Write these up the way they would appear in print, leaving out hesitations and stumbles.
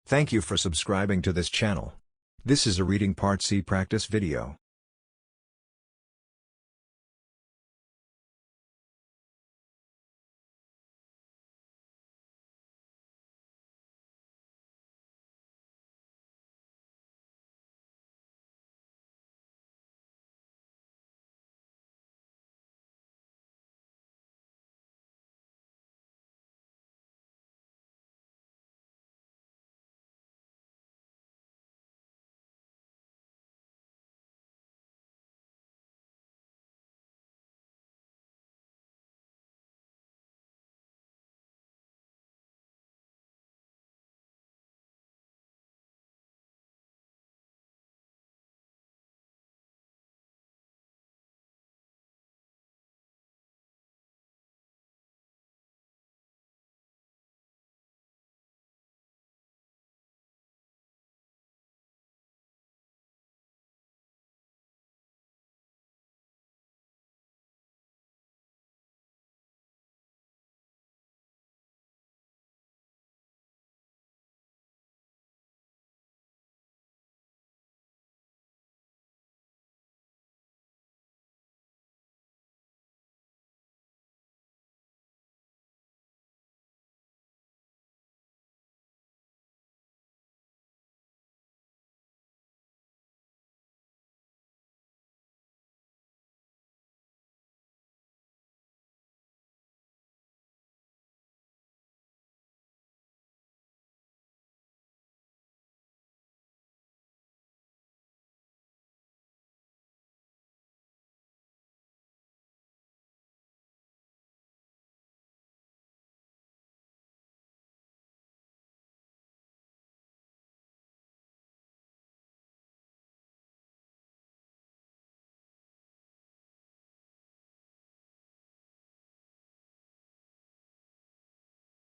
Thank you for subscribing to this channel. This is a Reading Part C practice video.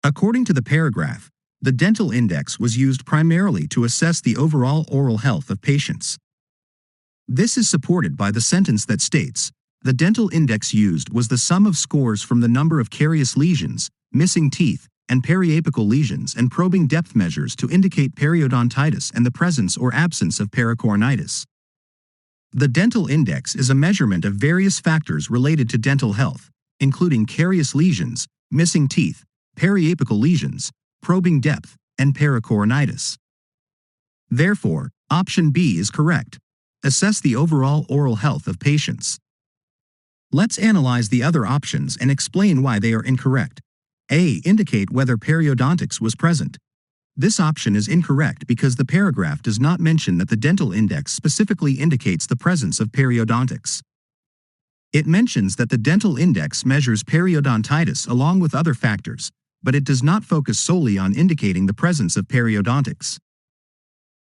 According to the paragraph, the dental index was used primarily to assess the overall oral health of patients. This is supported by the sentence that states, the dental index used was the sum of scores from the number of carious lesions, missing teeth, and periapical lesions and probing depth measures to indicate periodontitis and the presence or absence of pericoronitis. The dental index is a measurement of various factors related to dental health, including carious lesions, missing teeth, periapical lesions, probing depth, and pericoronitis. Therefore, option B is correct. Assess the overall oral health of patients. Let's analyze the other options and explain why they are incorrect. A. Indicate whether periodontics was present. This option is incorrect because the paragraph does not mention that the dental index specifically indicates the presence of periodontics. It mentions that the dental index measures periodontitis along with other factors, but it does not focus solely on indicating the presence of periodontics.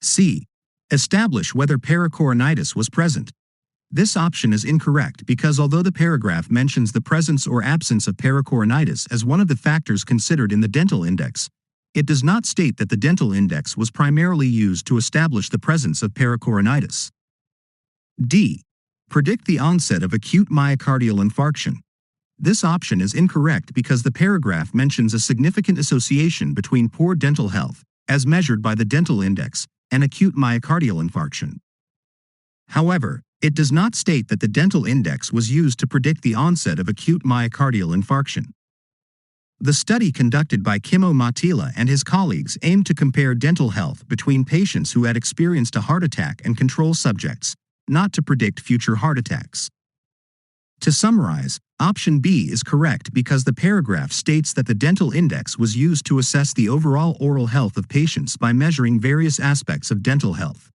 C. Establish whether pericoronitis was present. This option is incorrect because although the paragraph mentions the presence or absence of pericoronitis as one of the factors considered in the dental index, it does not state that the dental index was primarily used to establish the presence of pericoronitis. D. Predict the onset of acute myocardial infarction. This option is incorrect because the paragraph mentions a significant association between poor dental health, as measured by the dental index, and acute myocardial infarction. However, it does not state that the dental index was used to predict the onset of acute myocardial infarction. The study conducted by Kimmo Mattila and his colleagues aimed to compare dental health between patients who had experienced a heart attack and control subjects, not to predict future heart attacks. To summarize, option B is correct because the paragraph states that the dental index was used to assess the overall oral health of patients by measuring various aspects of dental health.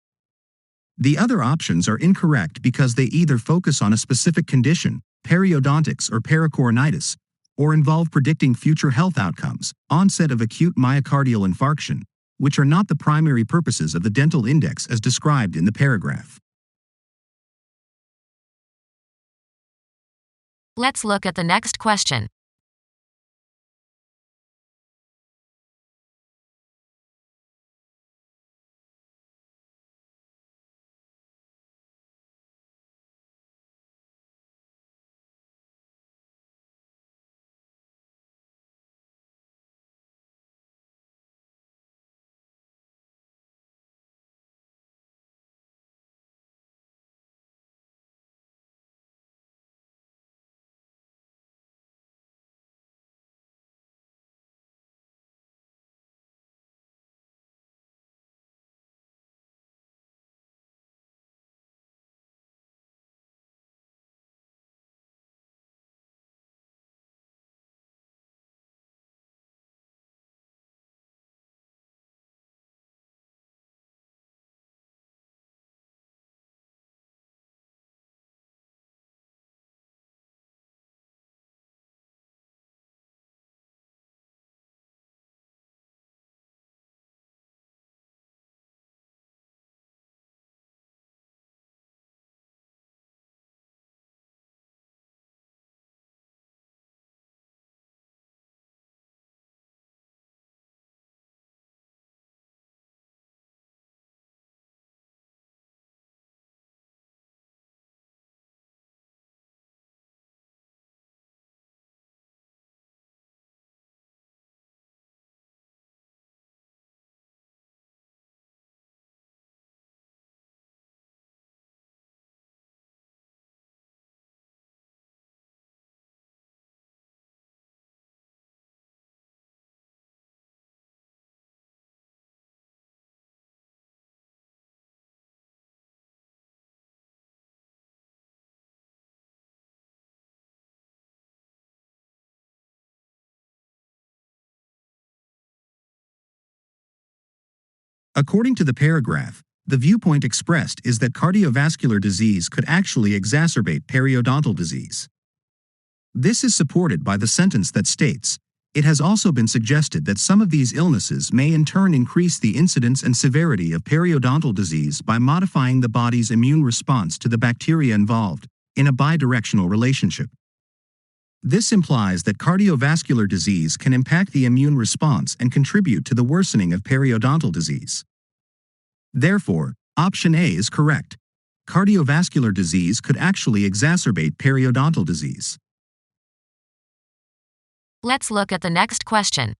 The other options are incorrect because they either focus on a specific condition, periodontics or pericoronitis, or involve predicting future health outcomes, onset of acute myocardial infarction, which are not the primary purposes of the dental index as described in the paragraph. Let's look at the next question. According to the paragraph, the viewpoint expressed is that cardiovascular disease could actually exacerbate periodontal disease. This is supported by the sentence that states, "It has also been suggested that some of these illnesses may in turn increase the incidence and severity of periodontal disease by modifying the body's immune response to the bacteria involved, in a bidirectional relationship." This implies that cardiovascular disease can impact the immune response and contribute to the worsening of periodontal disease. Therefore, option A is correct. Cardiovascular disease could actually exacerbate periodontal disease. Let's look at the next question.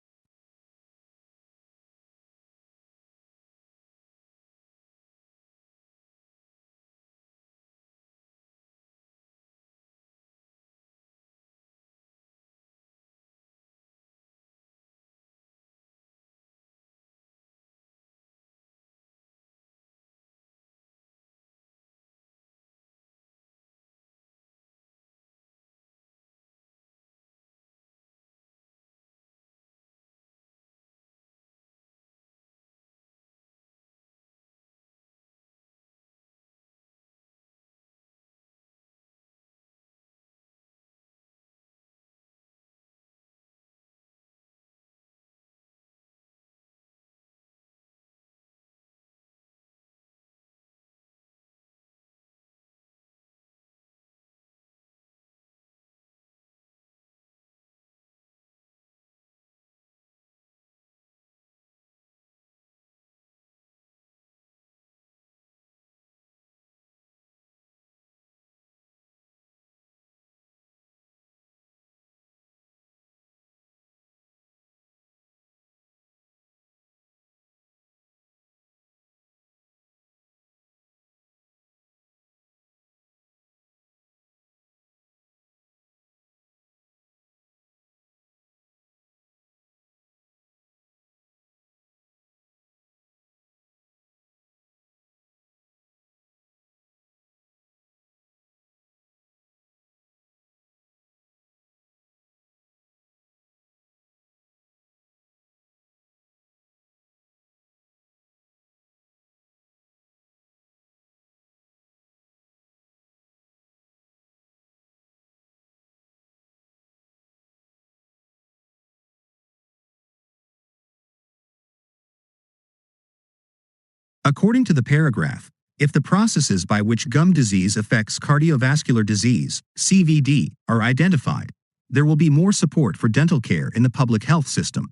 According to the paragraph, if the processes by which gum disease affects cardiovascular disease, CVD, are identified, there will be more support for dental care in the public health system.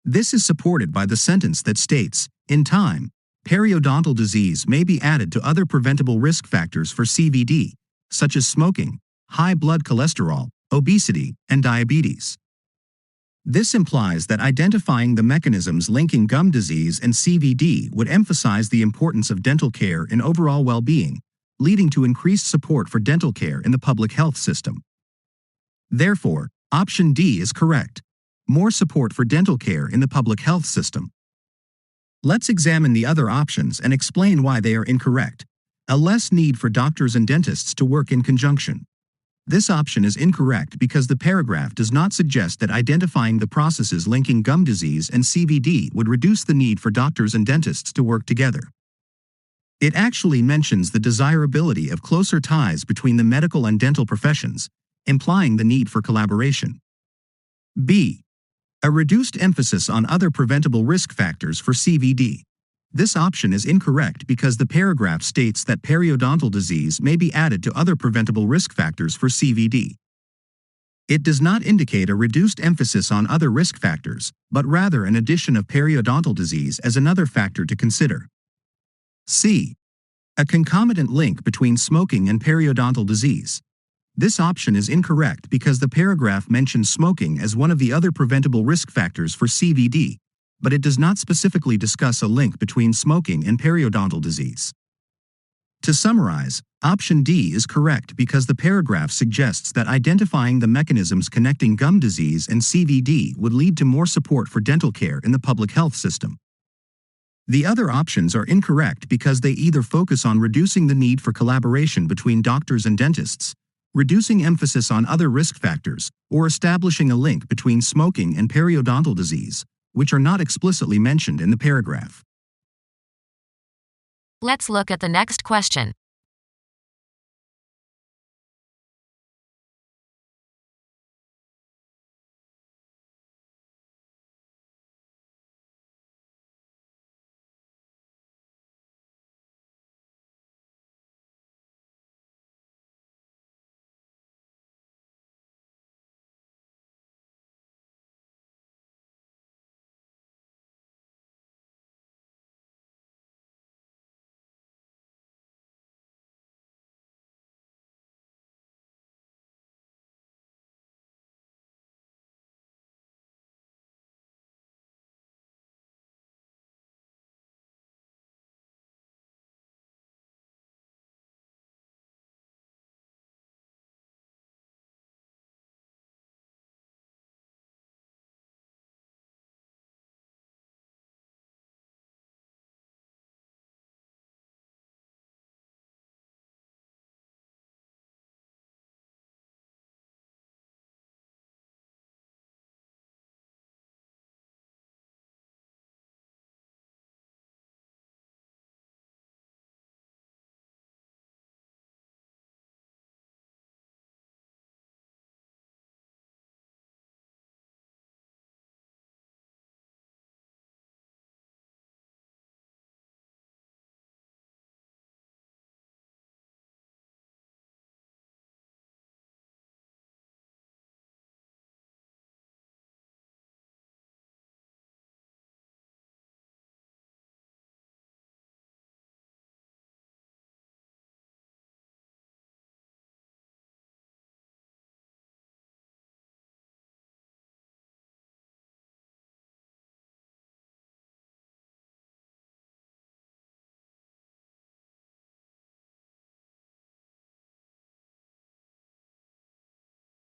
This is supported by the sentence that states, "In time, periodontal disease may be added to other preventable risk factors for CVD, such as smoking, high blood cholesterol, obesity, and diabetes." This implies that identifying the mechanisms linking gum disease and CVD would emphasize the importance of dental care in overall well-being, leading to increased support for dental care in the public health system. Therefore, option D is correct. More support for dental care in the public health system. Let's examine the other options and explain why they are incorrect. A less need for doctors and dentists to work in conjunction. This option is incorrect because the paragraph does not suggest that identifying the processes linking gum disease and CVD would reduce the need for doctors and dentists to work together. It actually mentions the desirability of closer ties between the medical and dental professions, implying the need for collaboration. B. A reduced emphasis on other preventable risk factors for CVD. This option is incorrect because the paragraph states that periodontal disease may be added to other preventable risk factors for CVD. It does not indicate a reduced emphasis on other risk factors, but rather an addition of periodontal disease as another factor to consider. C. A concomitant link between smoking and periodontal disease. This option is incorrect because the paragraph mentions smoking as one of the other preventable risk factors for CVD, but it does not specifically discuss a link between smoking and periodontal disease. To summarize, option D is correct because the paragraph suggests that identifying the mechanisms connecting gum disease and CVD would lead to more support for dental care in the public health system. The other options are incorrect because they either focus on reducing the need for collaboration between doctors and dentists, reducing emphasis on other risk factors, or establishing a link between smoking and periodontal disease, which are not explicitly mentioned in the paragraph. Let's look at the next question.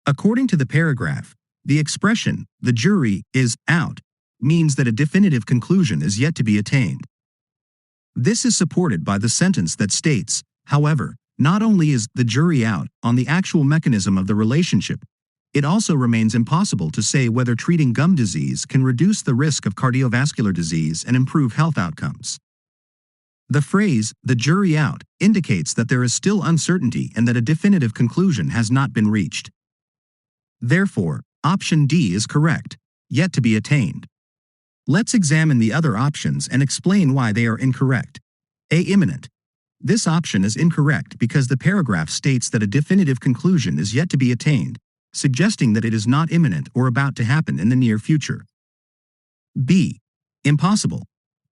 According to the paragraph, the expression, "the jury is out," means that a definitive conclusion is yet to be attained. This is supported by the sentence that states, however, not only is the jury out on the actual mechanism of the relationship, it also remains impossible to say whether treating gum disease can reduce the risk of cardiovascular disease and improve health outcomes. The phrase, "the jury out," indicates that there is still uncertainty and that a definitive conclusion has not been reached. Therefore, option D is correct, yet to be attained. Let's examine the other options and explain why they are incorrect. A. Imminent. This option is incorrect because the paragraph states that a definitive conclusion is yet to be attained, suggesting that it is not imminent or about to happen in the near future. B. Impossible.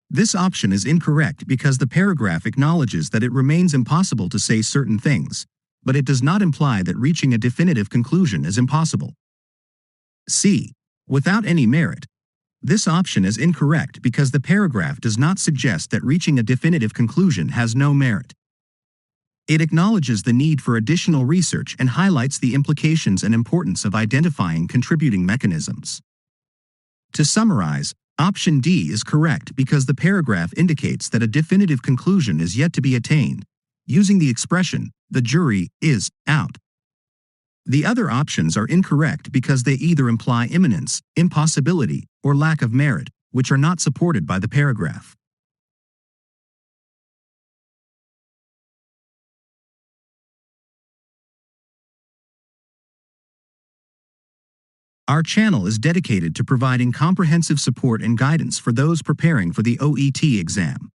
This option is incorrect because the paragraph acknowledges that it remains impossible to say certain things, but it does not imply that reaching a definitive conclusion is impossible. C. Without any merit. This option is incorrect because the paragraph does not suggest that reaching a definitive conclusion has no merit. It acknowledges the need for additional research and highlights the implications and importance of identifying contributing mechanisms. To summarize, option D is correct because the paragraph indicates that a definitive conclusion is yet to be attained, using the expression, "the jury is out." The other options are incorrect because they either imply imminence, impossibility, or lack of merit, which are not supported by the paragraph. Our channel is dedicated to providing comprehensive support and guidance for those preparing for the OET exam.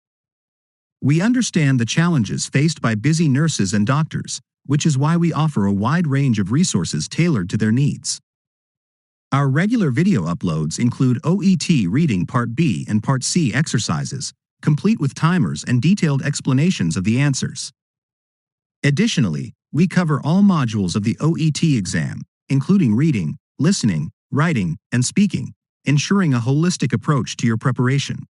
We understand the challenges faced by busy nurses and doctors, which is why we offer a wide range of resources tailored to their needs. Our regular video uploads include OET Reading Part B and Part C exercises, complete with timers and detailed explanations of the answers. Additionally, we cover all modules of the OET exam, including reading, listening, writing, and speaking, ensuring a holistic approach to your preparation.